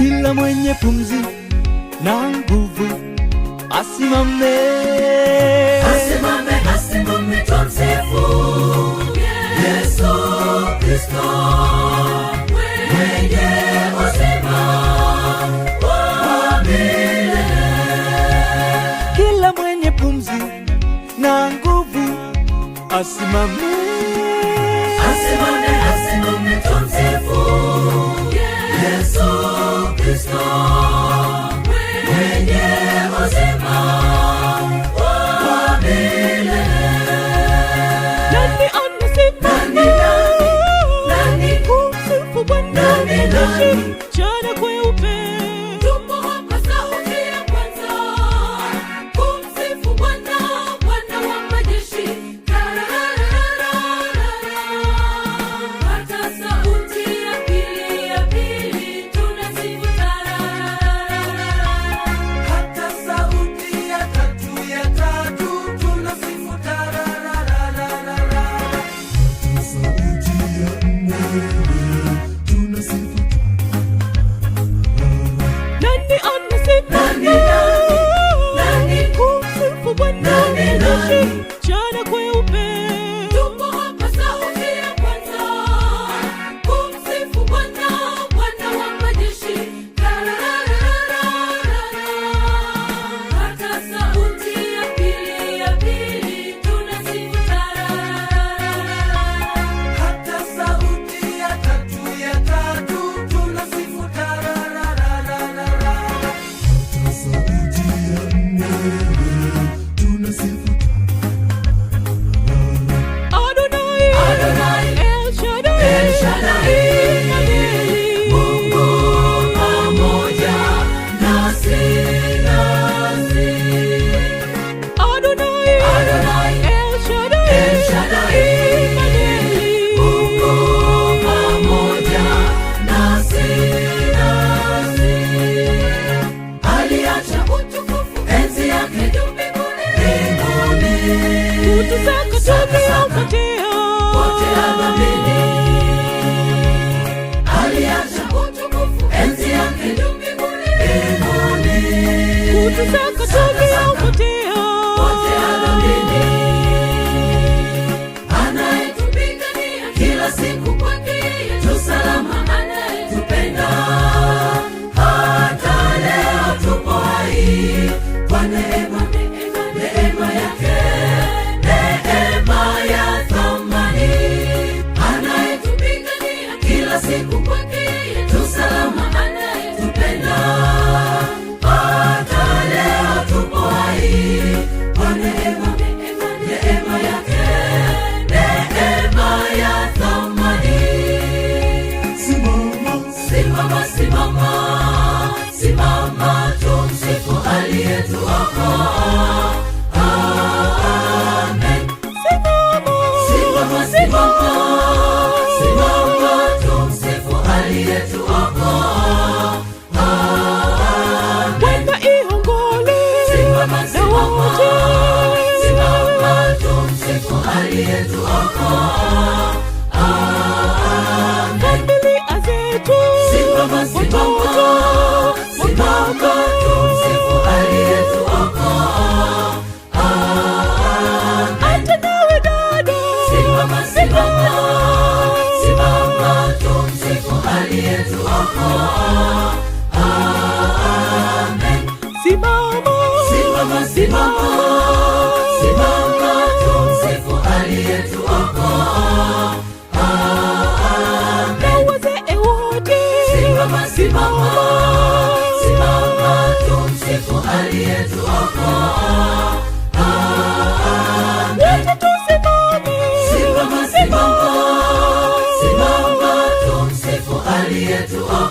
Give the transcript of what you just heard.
Kila mwenye pumzi na nguvu asimame, asimame, asimame, tumsifu Yesu Kristo mwenye uzima wa milele. Kila mwenye pumzi na nguvu asimame, asimame, asimame, tumsifu Yesu Kristo mwenye uzima wa milele. Nani anasimama? Nani kumsifu Bwana? Nani? Mchana kweupe Tupo hapa sauti ya kwanza kumsifu Bwana, Bwana wa majeshi. Hata sauti ya pili tunasifu. Hata sauti ya tatu tunasifu. Sauti ya nne tunasifu. nani anasimama? Nani? kumsifu Bwana? Nani? Mchana kweupe Tupo hapa sauti ya kwanza kumsifu Bwana, Bwana wa majeshi. Hata sauti ya pili tunasifu. Hata sauti ya tatu tunasifu. Sauti ya nne tunasifu. Adonai, Adonai, El Shaddai, El Shaddai, Mungu pamoja nasi. Adonai, Adonai, El Shaddai, El Shaddai, Mungu pamoja nasi. Aliacha utukufu, enzi yake juu mbinguni. kutusaka tumeokotea. Wote adhamini. Aliacha utukufu, enzi yake juu mbinguni. Kutusaka tumeokotea. Wote adhamini. Anayetupigania kila siku, kwake yeye tu salama. Anayetupenda hata leo tupo hai kwa neema yake, neema ya thamani. Anayetupigania kila siku, kwake yeye tu salama. Anayetupenda hata leo tupo hai kwa neema yake, neema ya thamani. Simama, Simama, simama, tumsifu aliyetuokoa. Amen. Simama, simama, tumsifu aliyetuokoa. Amen. Weka ihongole Simama, na wote. simama, tumsifu aliyetuokoa. Amen. Familia zetu, Simama, watoto, simama, tumsifu aliyetuokoa. Amen. hata nawe dada. Simama, tumsifu aliyetuokoa. Amen. Simama, Simama, tumsifu aliyetuokoa. Amen. na wazee wote. Simama, tumsifu aliyetuokoa. Amen. Wote tusimame. Simama, tumsifu aliyetuokoa.